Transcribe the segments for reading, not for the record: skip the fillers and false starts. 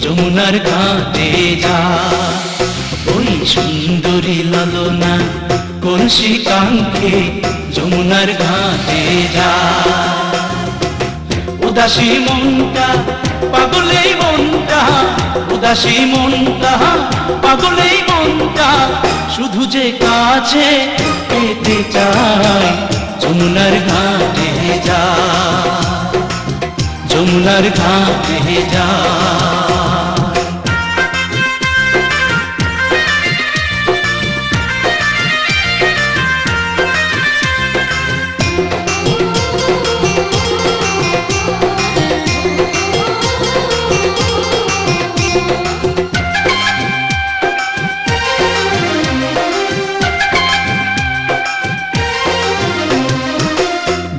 যমুনার ঘাটে যা, ওই সুন্দরী লালনা কলসি কাঙ্ক্ষে যমুনার ঘাটে যা। উদাসী মনটা পাগলেই মনটা, উদাসী মনটা পাগলেই মনটা, শুধু যে কাছে পেতে চায় যমুনার ঘাটে যা, যমুনার ঘাটে যা।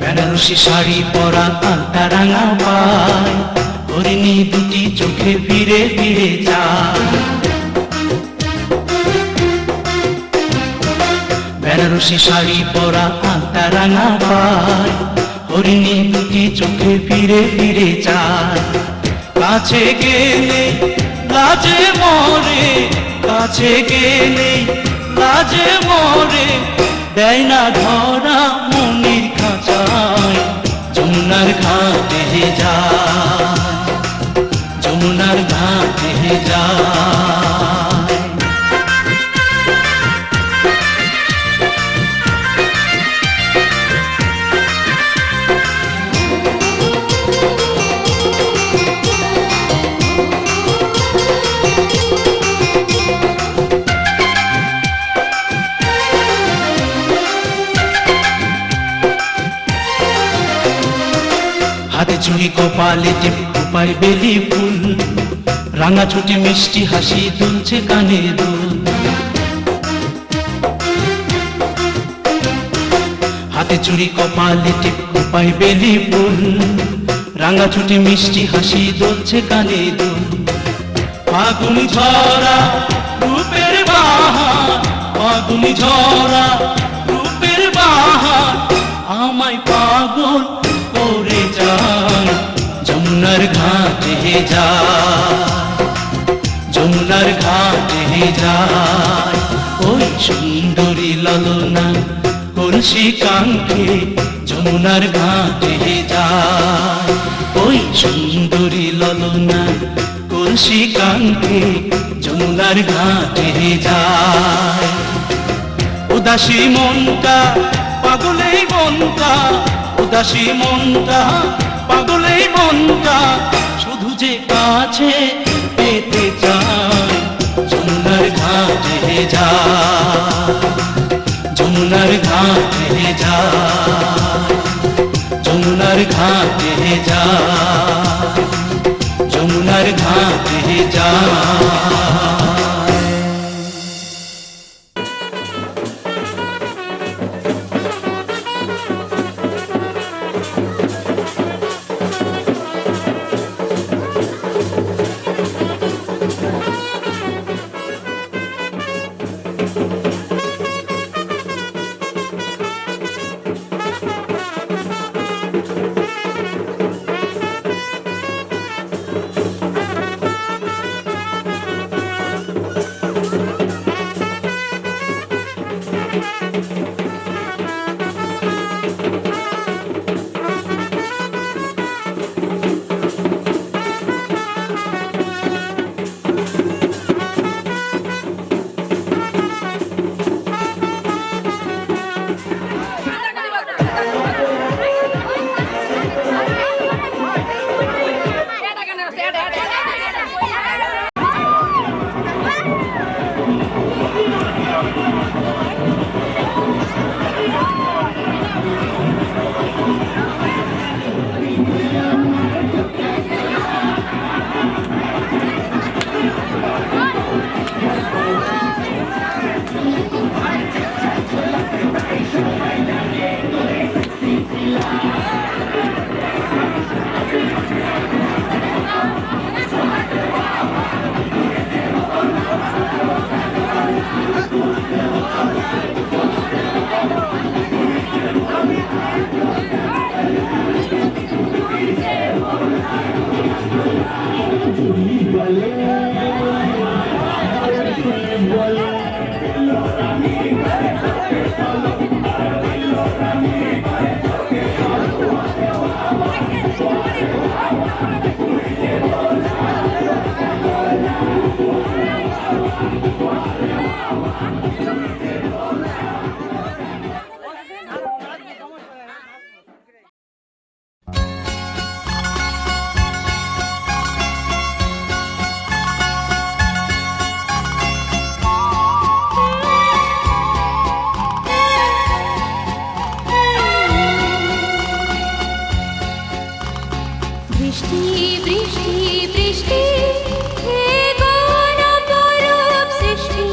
বেনারসি শাড়ি পরা আলতা রাঙা পায়, হরিণী দুটি চোখে ফিরে ফিরে যায়। বেনারসি শাড়ি পরা আলতা রাঙা পায়, হরিণী দুটি চোখে ফিরে ফিরে যায়। কাছে গেলে লাজে মরে, কাছে গেলে লাজে মরে, দেয় না ধরা মনির খাঁচায় যমুনার ঘাটে যায়, যমুনার ঘাটে যায়। হাতে চুড়ি কপালে টিপ উপায় বেলি ফুল, রাঙা ছুটি মিষ্টি হাসি দুলছে কানে দুল। হাতে চুড়ি কপালে টিপ উপায় বেলি ফুল, রাঙা ছুটি মিষ্টি হাসি দুলছে কানে দুল। ফাগুনি ঝরা রূপের বাহার, ফাগুনি ঝরা রূপের বাহার, আমায় পাগল করে যায় যমুনার ঘাটে যায়, যমুনার ঘাটে যায়। ওই সুন্দরী লালনা কলসি কাঙ্ক্ষে যমুনার ঘাটে যায়, ওই সুন্দরী লালনা কলসি কাঙ্ক্ষে যমুনার ঘাটে যায়। উদাসী মনটা পাগলেই মনটা, উদাসী মনটা পাগলেই মনটা, শুধু যে কাছে পেতে চায় যমুনার ঘাটে যায়, যমুনার ঘাটে যায়, যমুনার ঘাটে যায়, যমুনার ঘাটে যায়। বৃষ্টি বৃষ্টি বৃষ্টি হে গণ পরব সৃষ্টি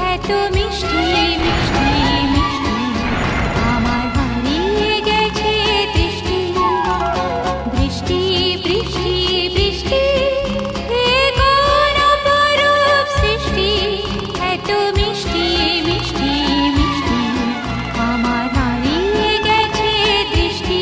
এত মিষ্টি মিষ্টি মিষ্টি আমার হারিয়ে গেছে দৃষ্টি বৃষ্টি বৃষ্টি বৃষ্টি হে গণ পরব সৃষ্টি এত মিষ্টি মিষ্টি মিষ্টি আমার হারিয়ে গেছে দৃষ্টি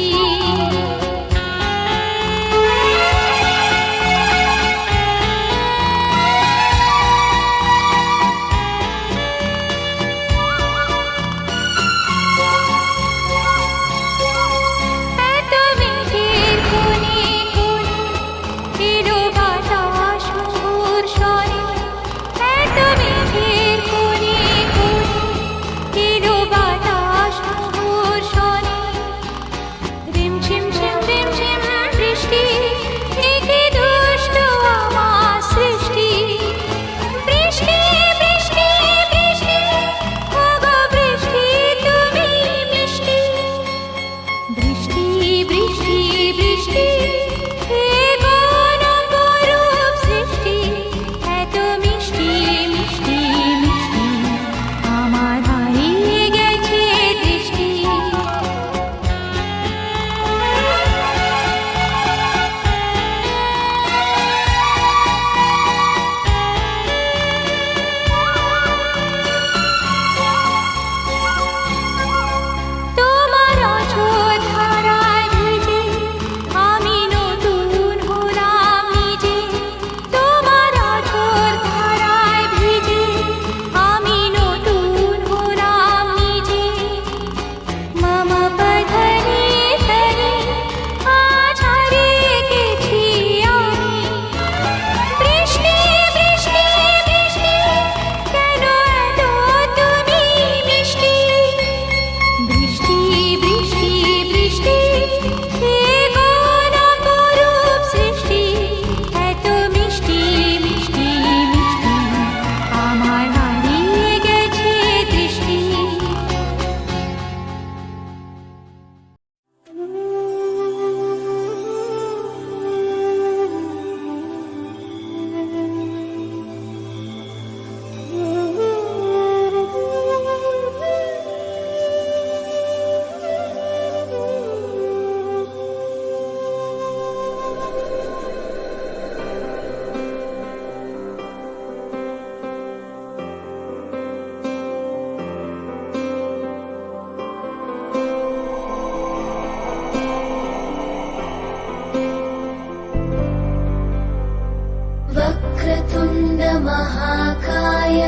महाकाय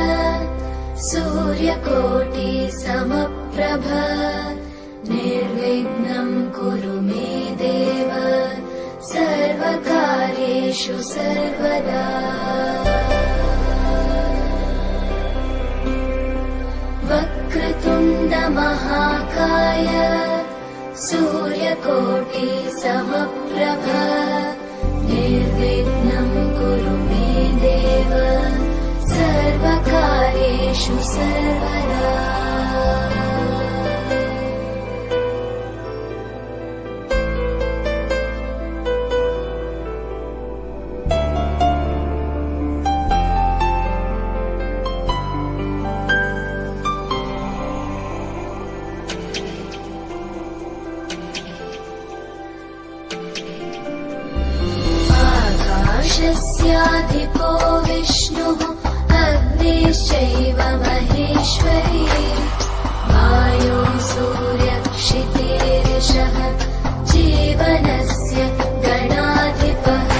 सूर्यकोटि समप्रभ निर्विघ्नं कुरु मे देव सर्वकार्येषु सर्वदा वक्रतुण्ड महाकाय सूर्यकोटि समप्रभ निर्विघ्नं कुरु मे देव सर्वकार्येषु सर्वदा आकाशस्याधिपो विष्णुः अग्निश्चैव महेश्वरी वायो सूर्यक्षितेर्यशः जीवनस्य गणाधिपः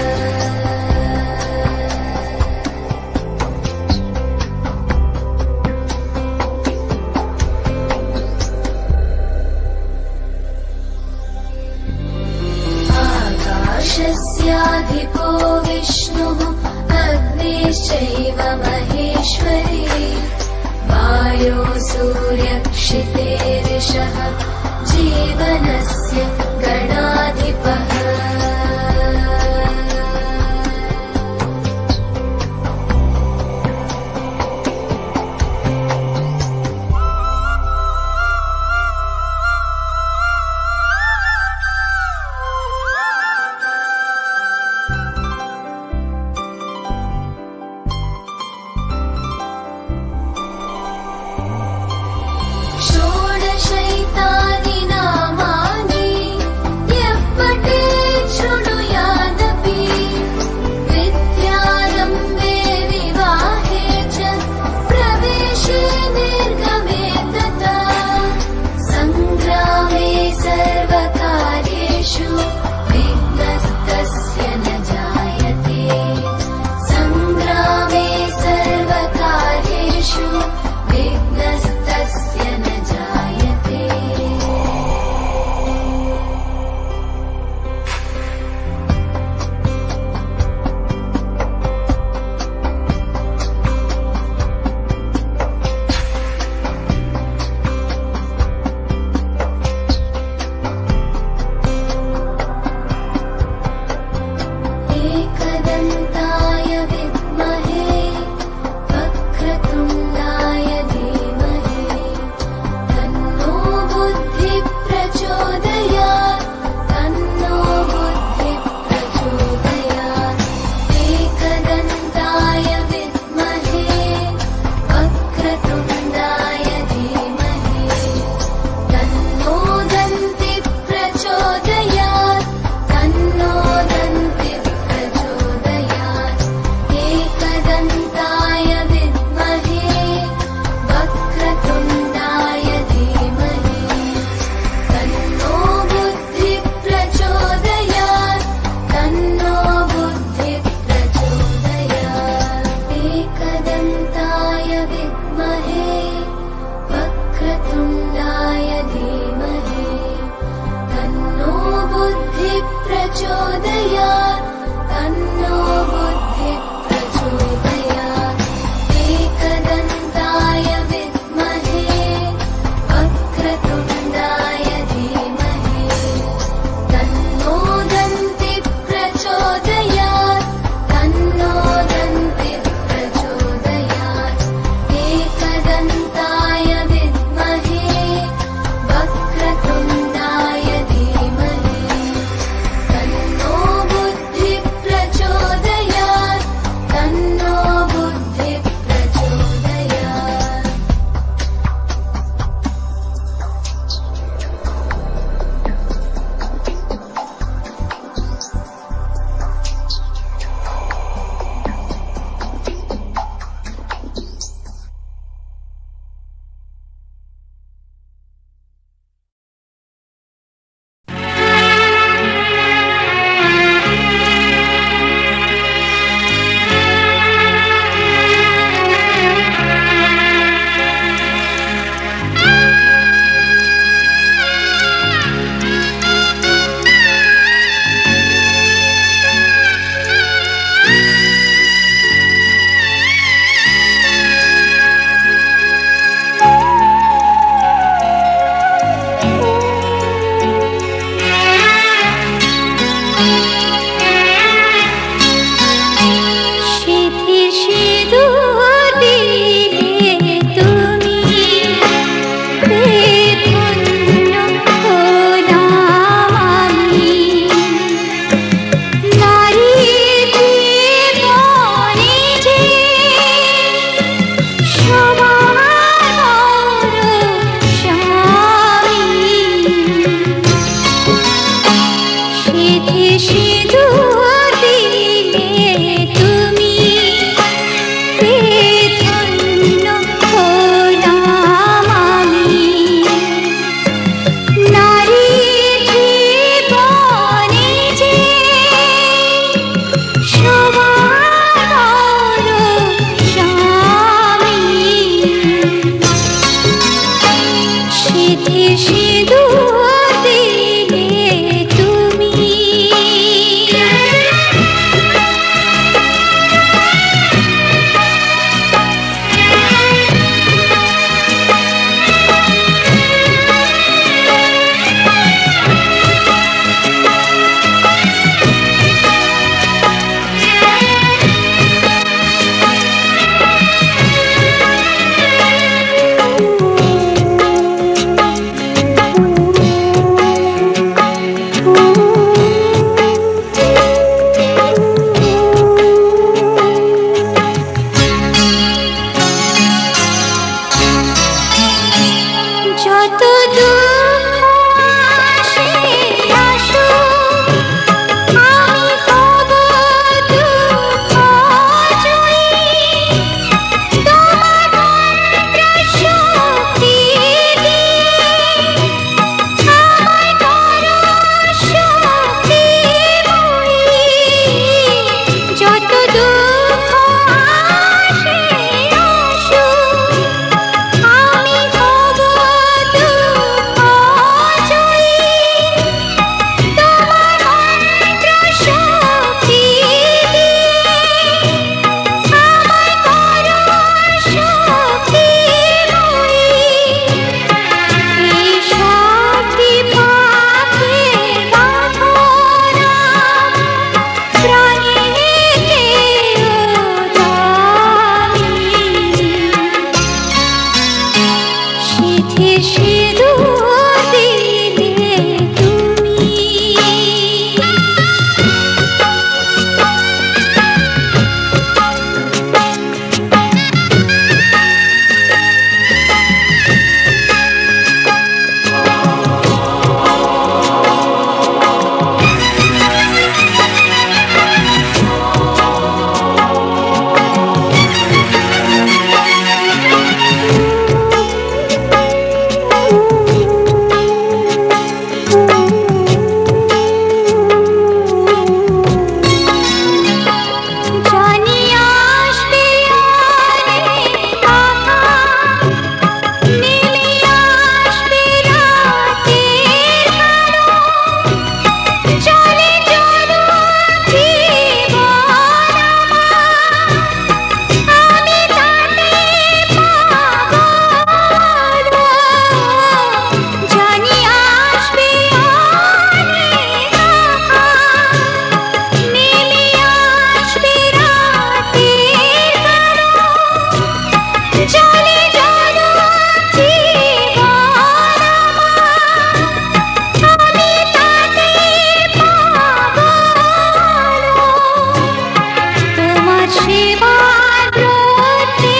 সেবার ব্রতে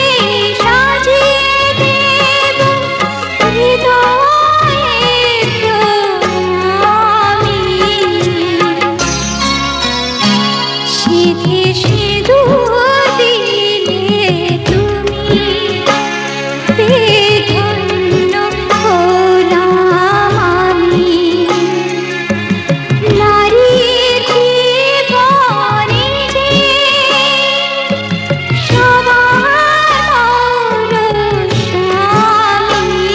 সাজিয়ে দেব হৃদয়ের প্রণামী। সিধে সিঁদুর দিলে তুমি ধন্য হলাম আমি। নারীর জীবনে যে সবার স্বামী,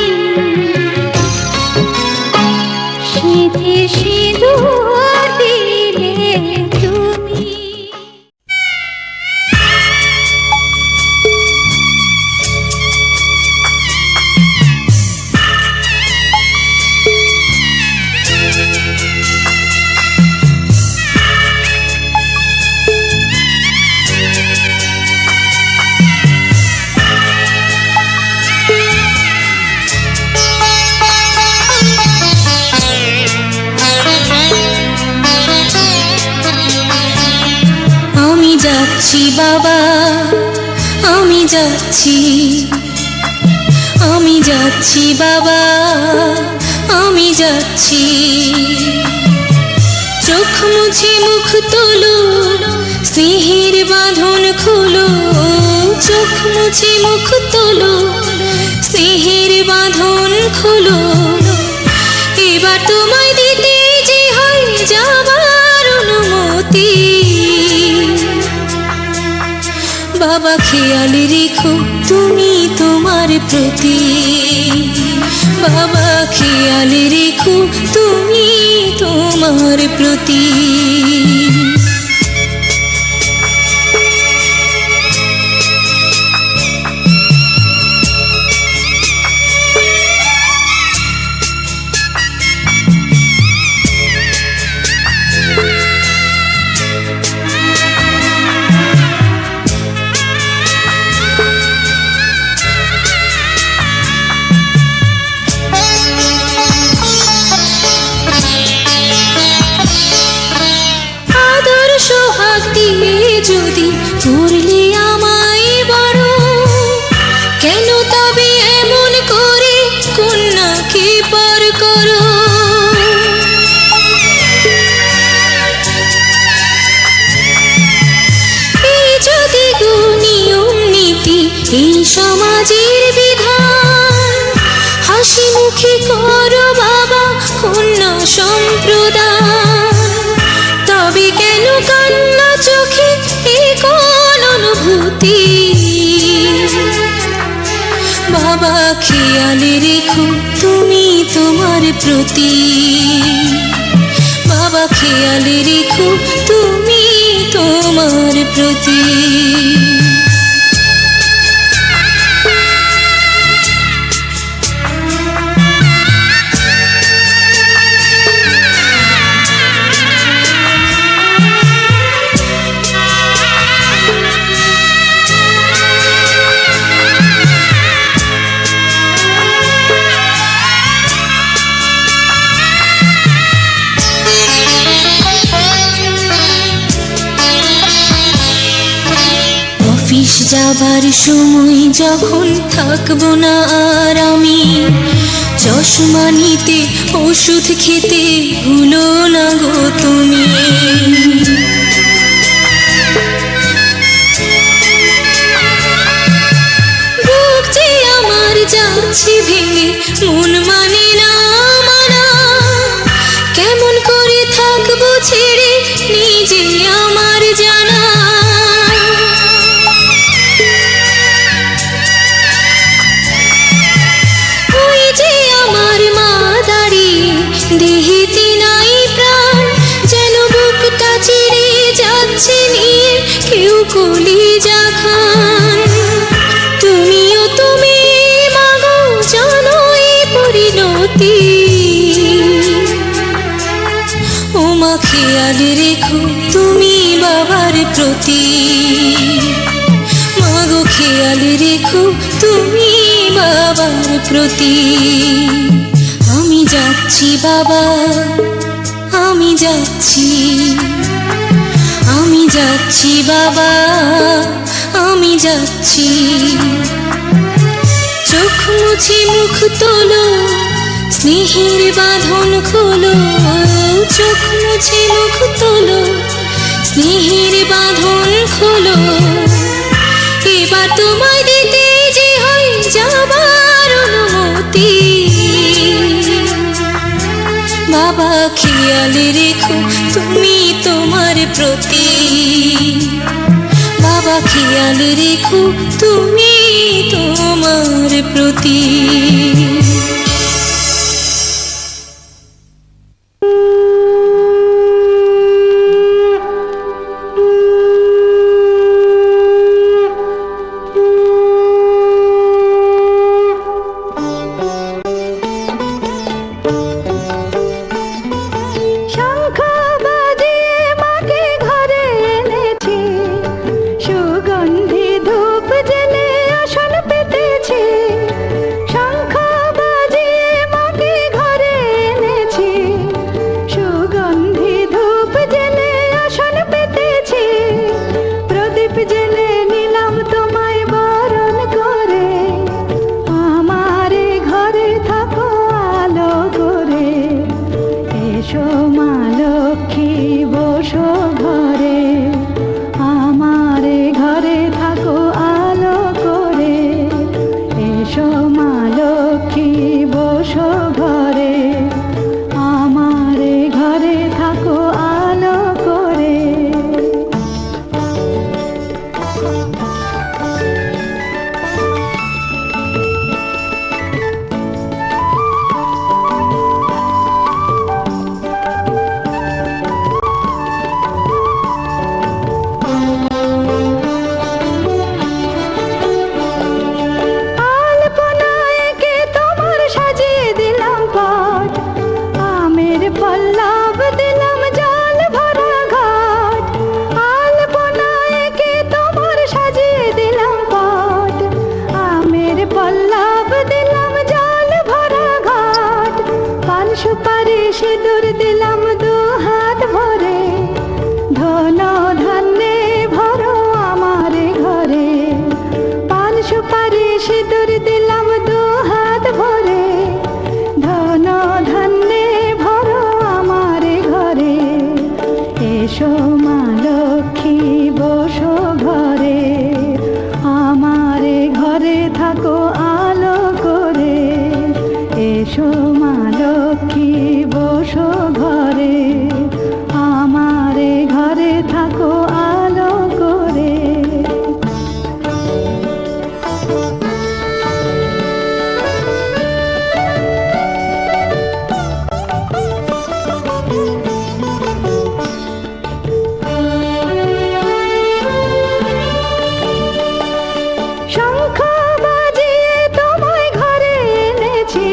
সিধে সিঁদুর দিলে তুমি। আমি যাচ্ছি বাবা, আমি যাচ্ছি, আমি যাচ্ছি বাবা, আমি যাচ্ছি। চোখ মুছে মুখ তোলো, স্নেহের বাঁধন খোলো। চোখ মুছে মুখ তোলো, স্নেহের বাঁধন খোলো। এবার তোমায় দিতে যে হয় যাবার অনুমতি। বাবা খেয়াল রেখো তুমি তোমার প্রতি। বাবা খেয়াল রেখো তুমি তোমার প্রতি। যদি করলে আমায় বড়, কেন তবে এমন করে কন্যাকে পর করো। এই যদি নিয়ম নীতি এই সমাজের বিধান, হাসি মুখে করো বাবা কন্যা সম্প্রদান। তবে কেন কান্না চোখে এই কোন অনুভূতি। বাবা খেয়াল রেখো তুমি তোমার প্রতি। বাবা খেয়াল রেখো তুমি তোমার প্রতি। অফিস যাবার সময় যখন থাকবো না আর আমি, চশমা নিতে ওষুধ খেতে ভুলো না গো তুমি। বুক যে আমার যাচ্ছে ভেঙে, মন মানে না মানা। কেমন করে থাকবো ছেড়ে নিজে আমার জানা। দেহেতে নাই প্রাণ, যেন বুকটা চিরে যাচ্ছে নিয়ে কেউ কলিজা খান। তুমিও তুমি মাগো জানো এই পরিণতি। ও মা খেয়াল রেখো তুমি বাবার প্রতি। মাগো খেয়াল রেখো তুমি বাবার প্রতি। আমি যাচ্ছি বাবা, আমি যাচ্ছি, আমি যাচ্ছি বাবা, যাচ্ছি। চোখ মুছে মুখ তোলো, স্নেহের বাঁধন খোলো। চোখ মুছে মুখ তোলো, স্নেহের বাঁধন খোলো। এবার তোমায় দিতে যে হয় যাবার অনুমতি। বাবা খেয়াল রেখো তুমি তোমার প্রতি। বাবা খেয়াল রেখো তুমি তোমার প্রতি। শঙ্খ বাজিয়ে মাকে ঘরে এনেছি, সুগন্ধি ধূপ জেলে আসন পেতেছি। শঙ্খ বাজিয়ে মাকে ঘরে এনেছি, সুগন্ধি ধূপ জেলে আসন পেতেছি। প্রদীপ জেলে নিলাম তোমায় বরণ করে, আমারে ঘরে থাকো আলো করে। এসো মা লক্ষ্মী বসো ঘরে, আমারে ঘরে থাকো আলো করে। এসো মা লক্ষ্মী বসো ঘরে, আমারে ঘরে থাকো আলো করে। আলপনায় এঁকে তোমার সাজিয়ে দিলাম পট, আমের পল্লব দিলাম জল ভরা ঘাট। আলপনায় এঁকে তোমার সাজিয়ে দিলাম পট, আমের পল্লব দিলাম জল ভরা ঘাট। পান সুপারি সিঁদুর দিলাম দু হাত ভরে, ধন ধান্যে ভরো আমার ঘরে। পান সুপারি সিঁদুর দিলাম দু হাত ভরে, ধন ধান্যে ভরো আমার ঘরে। এসো মা লক্ষ্মী বসো ঘরে, আমারে ঘরে থাকো আলো করে। এসো মা লক্ষ্মী বসো ঘরে, আমারে ঘরে থাকো আলো করে। শঙ্খ বাজিয়ে তোমায় ঘরে এনেছি,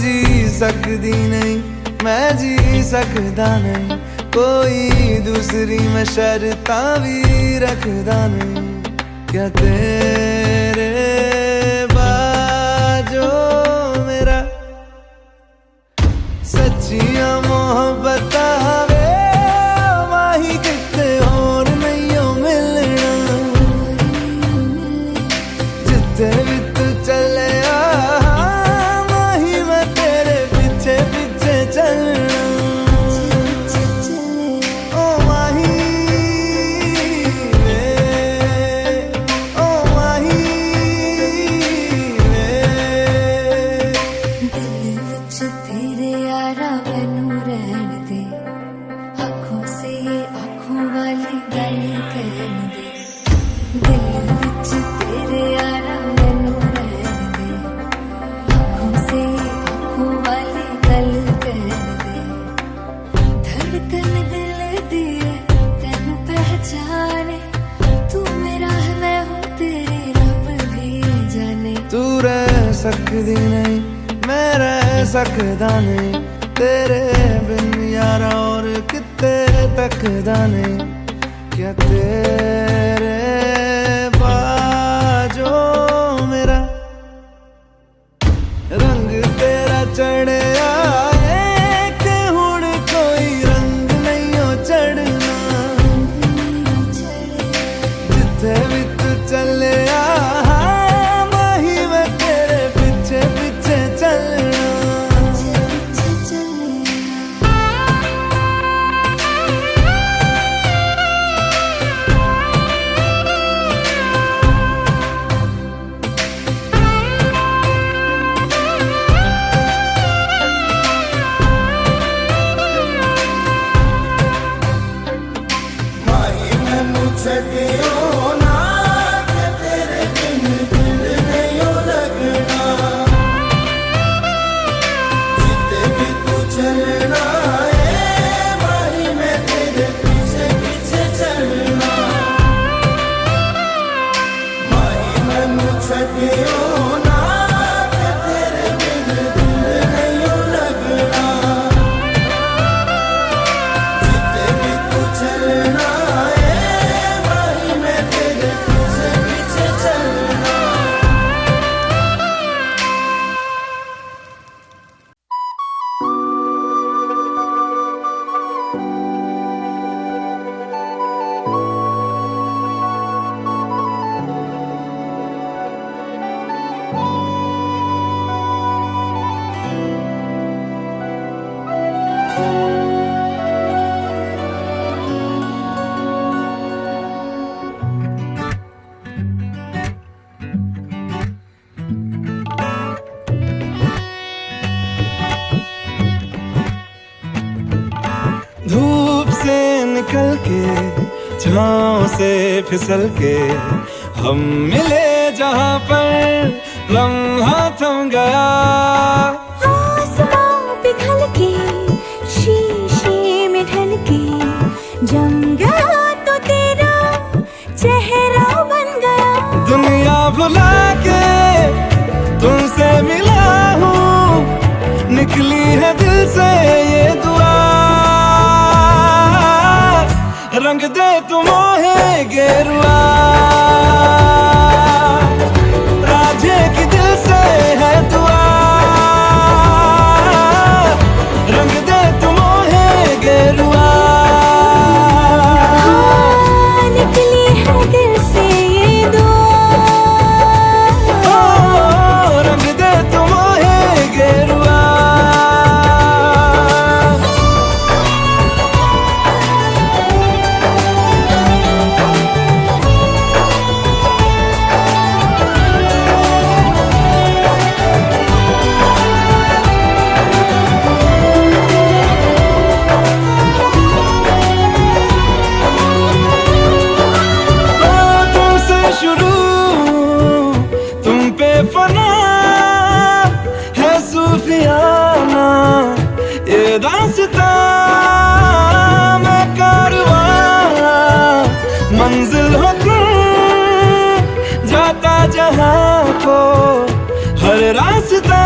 जी सकदी नहीं, मैं जी सकदा नहीं, कोई दूसरी मैं शर्तां भी रखदा नहीं। क्या तेरे बाजो मेरा सच्चियां मोहब्बत वे माही किते होर नहीं हो मिलना। जिथे भी तू चले माही मैं तेरे पीछे पीछे चलना। ओ माही वे, ओ माही वे। दिल विच तेरे यारा मैनू रहन दे, आँखों से आँखों वाली गल कहन दे। दिल विच तेरे यारा मैनू रहन दे, आँखों से आँखों वाली गल कहन दे। धड़कन दिल दी है तैनू पहचाने, तू मेरा है मैं हूँ तेरी रब भी जाने। तू रह सकदी नहीं, मैं रह सकदा नहीं, तेरे बिन यारा और किते तकदा नहीं। क्या तेरे बाजो मेरा रंग तेरा चढ़े आए कि हुण कोई रंग नहीं हो चढ़ना। जिथे भी तू चले माही मैं तेरे पीछे पीछे चलना। धूप से निकल के छाँव से फिसल के हम मिले जहाँ पर लम्हा थम गया। आसमां पिघल के शीशे में ढल के जम गया तो तेरा चेहरा बन गया। दुनिया भुला के तुमसे मिला हूँ, निकली है दिल से ये दुआ। रंग दे तुम मोहे गेरुआ, राधे की दिल से है दुआ। रंग दे तुम मोहे गेरुआ। हाँ, निकली है दिल से ये दुआ। ओ, रंग दे तुम मोहे गेरुआ। फना है सूफियाना ये दास्तां मैं कारवां, मंजिल हो तुम जाता जहां को हर रास्ता।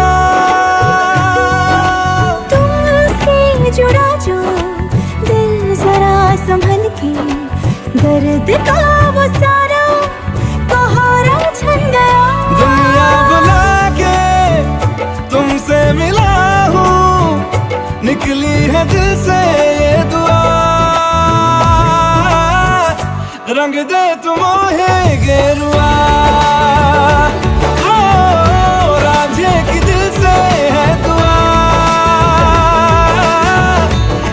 ईद का वो सारा कोहरा छन गया। दुनिया बुला के तुमसे मिला हूँ, निकली है दिल से ये दुआ, रंग दे तुम मोहे गेरुआ। ओ रांझे की दिल से है दुआ,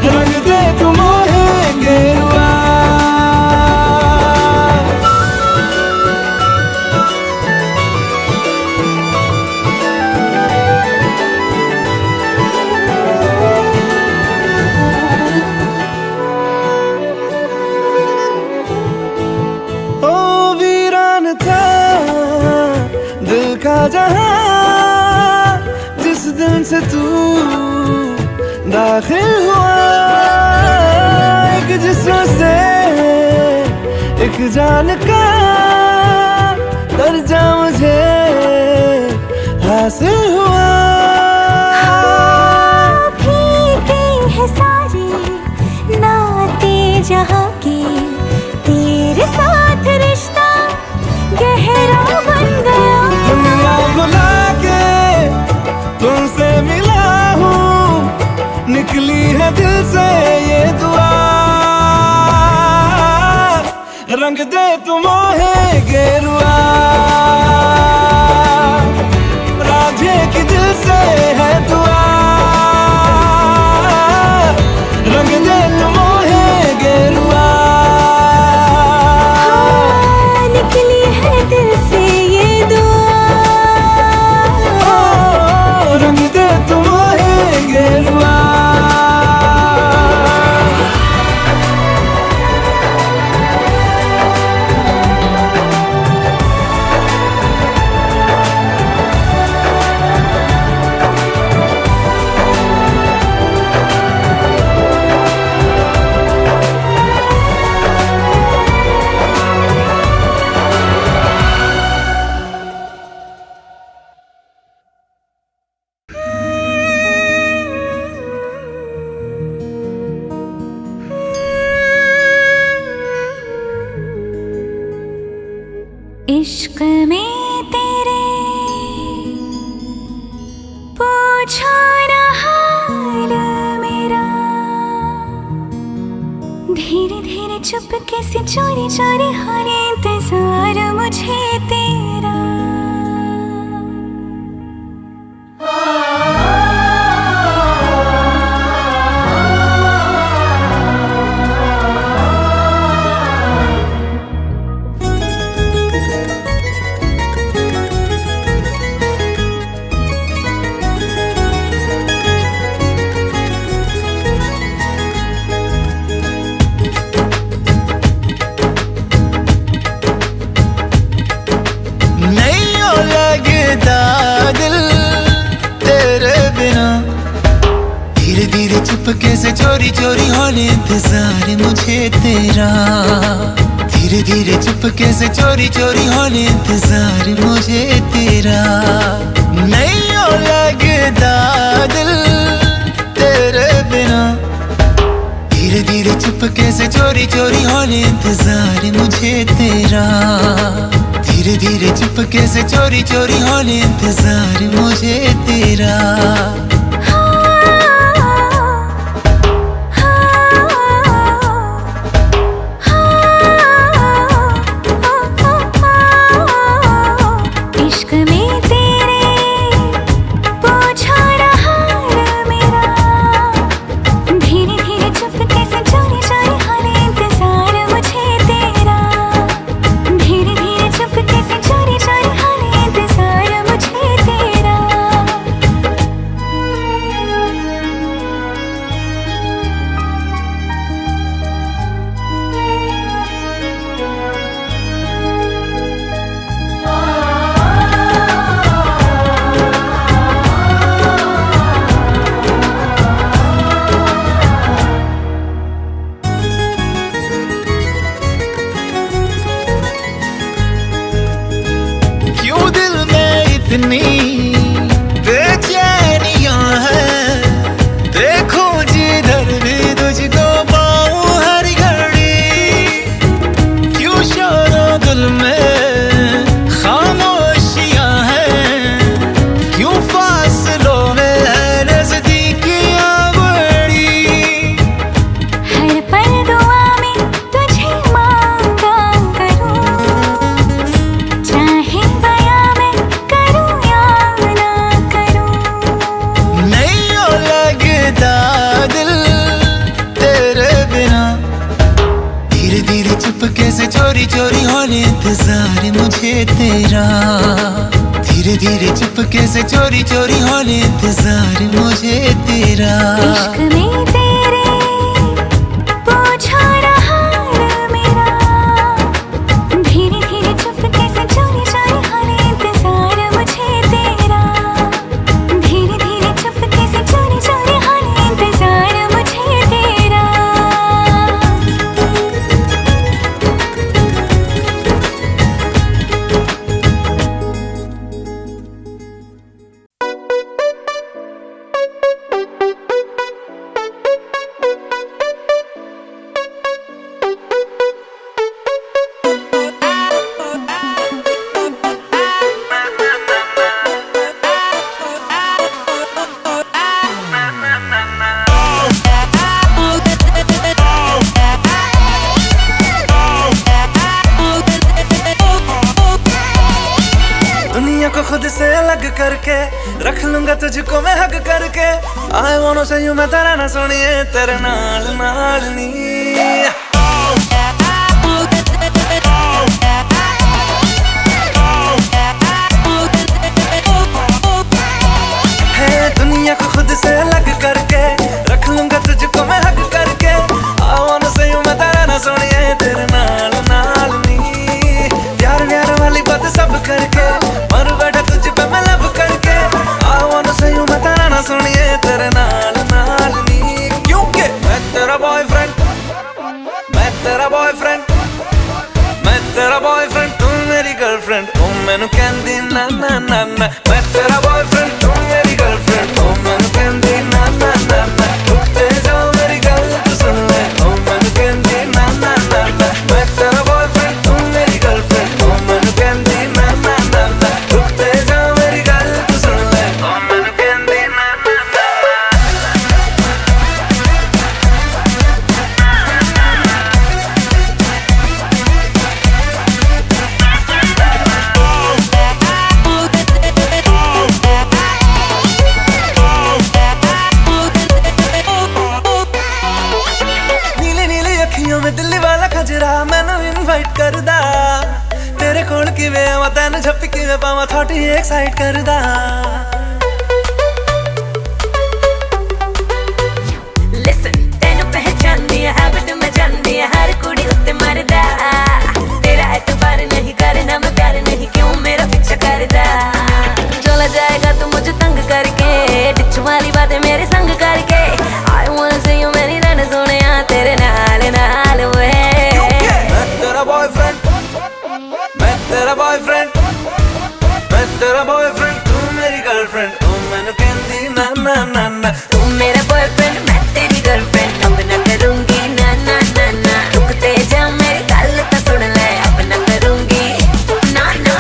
रंग दे तुम मोहे गेरुआ। ओ वीरान था दिल का जहां, जिस दिन से तू दाखिल हुआ, एक जिस्म से एक जान का दर्जा मुझे हासिल हुआ। फीके हैं सारे नाते जहाँ के, तेरे साथ रिश्ता गहरा बन गया। दुनिया बुला के तुमसे मिला हूँ, निकली है दिल से ये दुआ, रंग दे तुम मोहे गेरुआ। रांझे की दिल से है दुआ, रंग दे तुम मोहे गेरुआ। निकली है दिल से ये दुआ, ओ रंग दे तुम मोहे गेरुआ। इश्क में तेरे पूछो ना हाल मेरा, धीरे धीरे चुपके से चोरी चोरी हो रे इंतजार मुझे तेरा। चुपके से चोरी चोरी होने इंतजार मुझे तेरा, धीरे धीरे चुपके से चोरी चोरी होने इंतजार मुझे तेरा। नहीं हो लगता दिल तेरे बिना, धीरे धीरे चुपके से चोरी चोरी होने इंतजार मुझे तेरा, धीरे धीरे चुपके से चोरी चोरी होने इंतजार मुझे तेरा। चोरी चोरी होने इंतजार मुझे तेरा, धीरे धीरे चुपके से चोरी चोरी होने इंतजार मुझे तेरा। इश्क में तेरे पूछा ना हाल मेरा, धीरे धीरे चुपके से चोरी चोरी होने इंतजार मुझे तेरा, धीरे धीरे चुपके से चोरी चोरी होने इंतजार मुझे तेरा। दुनिया को खुद से अलग करके रख लूंगा तुझको मैं हक करके। I wanna say you मैं तेरा ना सुनिए तेरे नाल नाल नी। दुनिया को खुद से अलग करके रख लूंगा तुझको मैं हक करके। I wanna say you मैं तेरा ना सुनिए तेरे नाल नाल नी। प्यार प्यार वाली बात सब करके मर बैठा तुझ पे मैं लब करके। I wanna say you मैं तेरा ना सुनिए तेरे नाल नाल नी। क्योंकि मैं तेरा बॉयफ्रेंड, मैं तेरा बॉयफ्रेंड, मैं तेरा बॉयफ्रेंड, तू मेरी गर्लफ्रेंड। ओ मैनू कहंदी ना ना ना ना, मैं तेरा बॉयफ्रेंड, तू मेरी गर्लफ्रेंड। ओ मैनू कहंदी ना ना ना ना, रुकते जाओ मेरी गल तू सुन ले। ओ मैनू कहंदी ना ना ना ना, मैं तेरा बॉयफ्रेंड, तू मेरी गर्लफ्रेंड। ओ मैनू कहंदी ना ना ना ना, रुकते जाओ मेरी गल तू सुन ले। ओ मैनू कहंदी ना ना ना। नीले नीले अखियों में दिल्ली वाला खजरा मैनू इनवाइट करदा। तेरे कोल किवें आवां तैनू झप्पी किवें पावां थोड़ी एक्साइट करदा। Listen, ਤੈਨੂੰ ਪਹਿਚਾਨਦੀ ਹੈ ਹੈਬਿਟ ਮੈਂ ਜਾਣਦੀ ਹੈ ਹਰ ਕੁੜੀ ਉੱਤੇ ਮਰਦਾ। ਤੇਰਾ ਐਤਬਾਰ ਨਹੀਂ ਕਰਨਾ ਮੈਂ प्यार नहीं क्यों मेरा पीछा करदा। चला जाएगा तू मुझे तंग करके, डिच वाली बातें मेरे संग करके। I wanna say you मेरी रन सोनिया तेरे नाल नाल वे। मैं तेरा बॉयफ्रेंड, मैं तेरा बॉयफ्रेंड, मैं तेरा बॉयफ्रेंड, तू मेरी गर्लफ्रेंड। ओ मैनू कहंदी ना ना ना ना, तू मेरा बॉयफ्रेंड मैं तेरी गर्लफ्रेंड। अब ना करूंगी ना ना ना ना, रुकते जा मेरी गल तो सुन ले। अब ना करूंगी ना ना।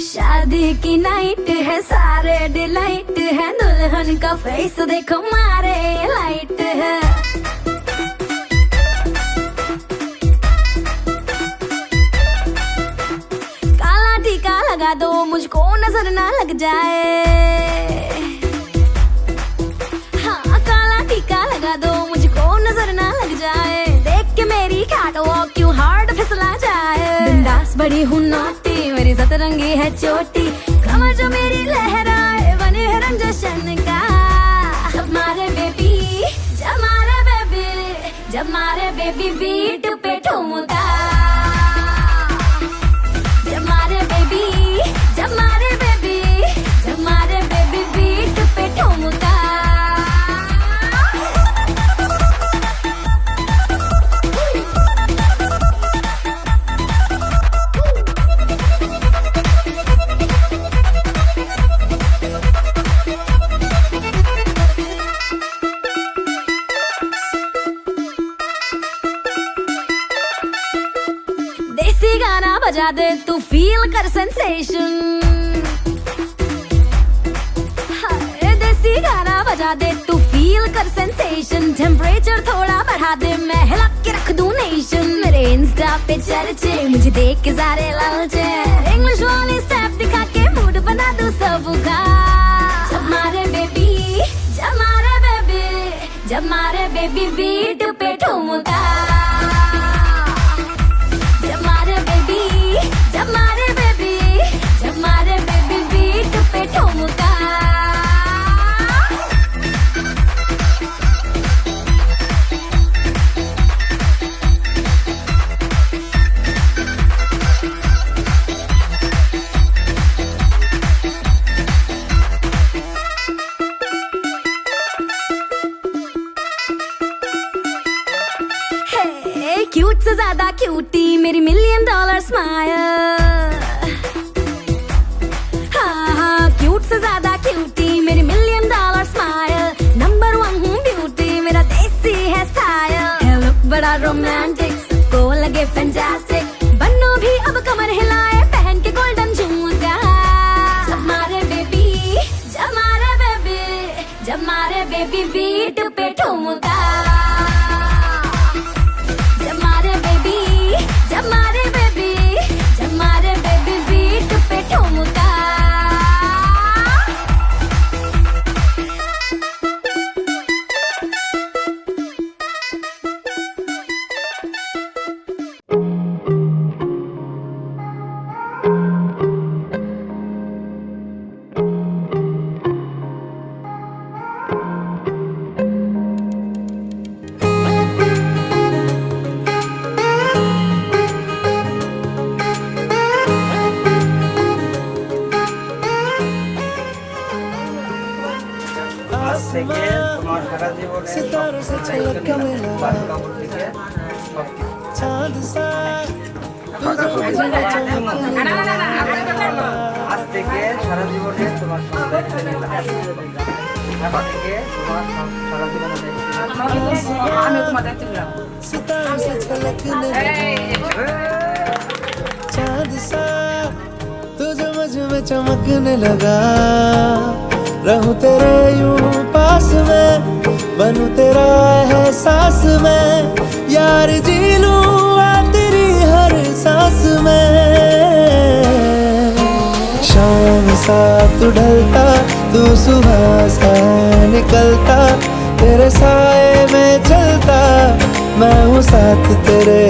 शादी की नाइट है सारे डिलाइट है, दुल्हन का फेस देखो मारे लाइट है। काला टीका लगा दो मुझको नजर ना लग जाए। हाँ काला टीका लगा दो मुझको नजर ना लग जाए। देख के मेरी कैट वॉक क्यों हार्ड फिसला जाए। बिंदास बड़ी हूँ नौटी मेरी सतरंगी है चोटी, कमर जो मेरी लहराए बने है रंग जशन का। जब मारे बेबी जब मारे बेबी बीट पे ठुमका। जब मारे बेबी बीट पे ठुमका। बजा दे तू फील कर सेंसेशन, देसी गाना बजा दे तू फील कर सेंसेशन, टेम्परेचर थोड़ा बढ़ा दे मैं हिला के रख दूं नेशन। मेरे इंस्टा पे चर्चे मुझे देख के सारे लालचे, इंग्लिश वाले स्टेप दिखा के मूड बना दूं सबका। जब मारे बेबी जब मारे बेबी जब मारे बेबी बीट पे ठुमका, जब मारे बेबी जब मारे बेबी जब मारे बेबी बीट पे ठुमका। क्यूट से ज्यादा क्यूटी मेरी $1 मिलियन स्माइल, हाँ क्यूट से ज्यादा क्यूटी मेरी $1 मिलियन स्माइल, नंबर 1 हूँ ब्यूटी मेरा देसी है स्टाइल, है लुक बड़ा रोमांटिक सबको लगे फैंटास्टिक, बन्नो भी अब कमर हिलाए पहन के गोल्डन झुमका। जब मारे बेबी जब मारे बेबी जब मारे बेबी बीट पे ठुमका, जब मारे बेबी जब मारे बेबी बीट पे ठुमका। सितारों से छलक के मिला चांद सा तुझे मुझे আজ থেকে সারা জীবনে তোমার সন্তান সারা জীবনে सितारों से छलकने लगा चांद सा तुझे मुझ में चमकने लगा, रहूं तेरे यूं पास में बनूं तेरा एहसास में, यार जी लूं तेरी हर सांस में। शाम सा तू ढलता तू सुबह सा निकलता, तेरे साए में चलता मैं हूँ साथ तेरे,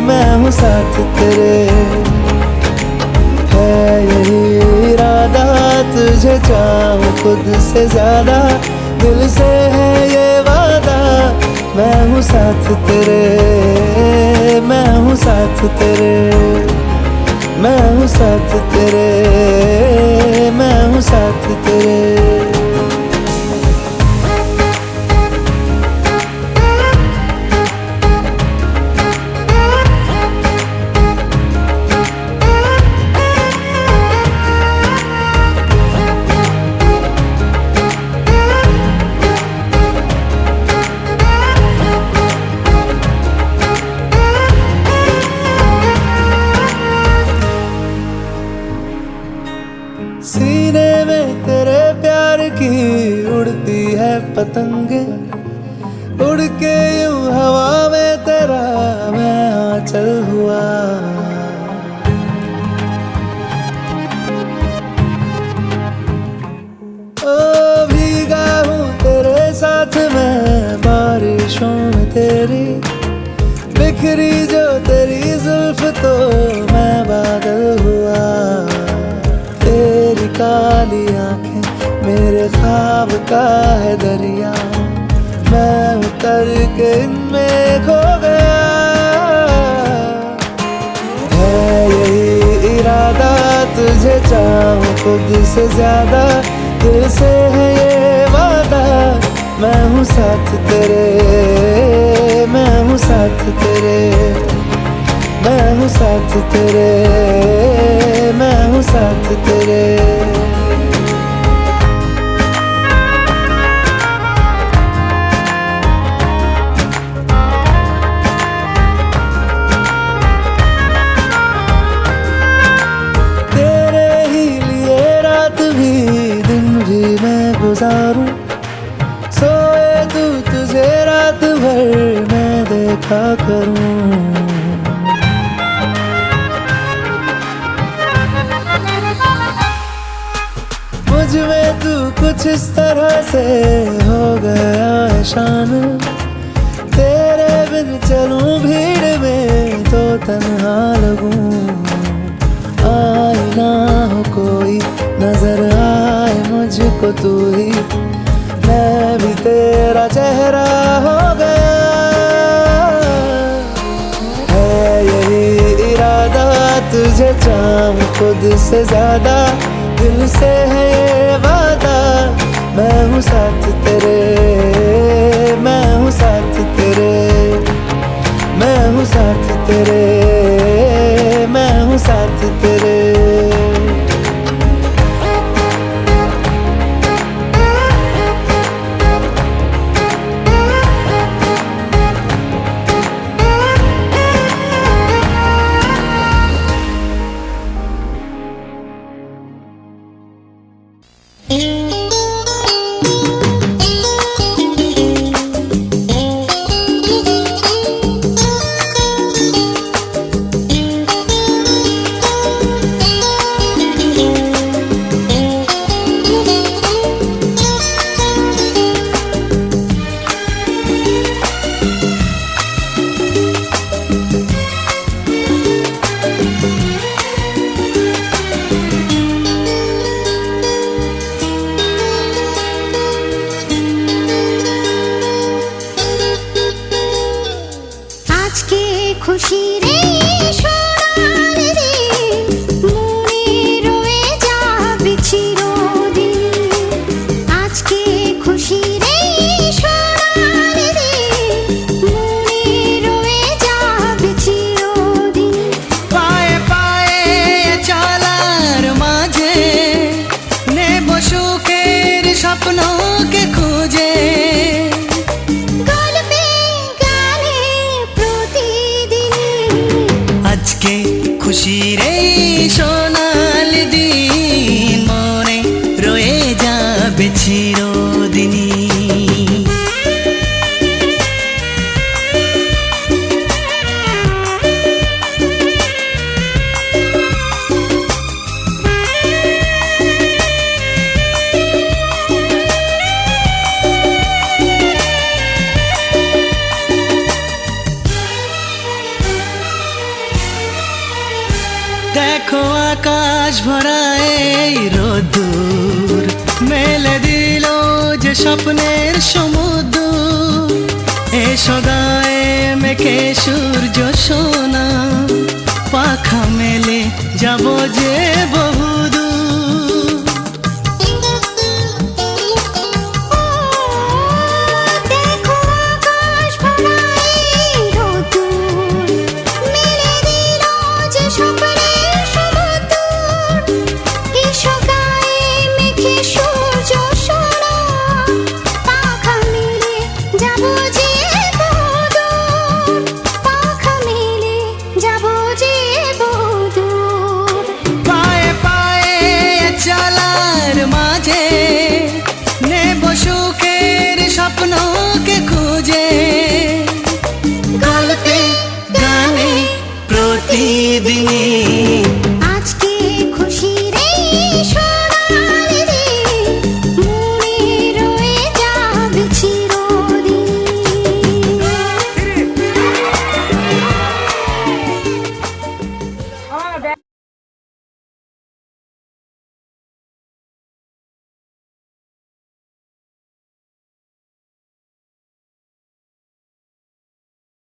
मैं हूँ साथ तेरे। है यही इरादा तुझे चाहूं खुद से ज्यादा, दिल से है ये वादा मैं हूँ साथ तेरे, मैं हूँ साथ तेरे, मैं हूँ साथ तेरे, मैं हूँ साथ तेरे। सीने में तेरे प्यार की उड़ती है पतंगे, उड़ के यूं हवा में तेरा मैं आंचल हुआ। ओ भीगा हूँ तेरे साथ मैं बारिशों में तेरी, बिखरी जो तेरी जुल्फ तो मैं बादल हुआ। तेरी काली आंखें मेरे ख्वाब का है दरिया, मैं उतर के इनमें खो गया। है यही इरादा तुझे चाहूं खुद से ज्यादा, दिल से है ये वादा मैं हूँ साथ तेरे, मैं हूँ साथ तेरे, मैं हूँ साथ तेरे, मैं हूँ साथ तेरे। उठा करूं। मुझ में तू कुछ इस तरह से हो गया है शामिल, तेरे बिन चलूं भीड़ में तो तन्हा लगूं। आए ना हो कोई नजर आए मुझको तू ही, मैं भी तेरा चेहरा हो गया। है यही इरादा तुझे चाहूं खुद से ज्यादा, दिल से है ये वादा, मैं हूँ साथ तेरे, मैं हूँ साथ तेरे, मैं हूँ साथ तेरे, मैं हूँ साथ तेरे। খুশি রে সোনার রে মনে রয়ে যাবে চিরদিন। আজকে খুশি রে সোনার রে মনে রয়ে যাবে চিরদিন। পায়ে পায়ে চলার মাঝে নেব সুখের স্বপ্নকে খুঁজে। আজকে খুশি রে সোনালি দিন মনে রয়ে যাবে চিরদিনই। দেখো আকাশ ভরা এই রোদ্দুর মেলে দিল যে স্বপ্নের সমুদ্র। এসো গায়ে মেখে সূর্য সোনা, পাখা মেলে যাব যে বহুদূর। যাবো যে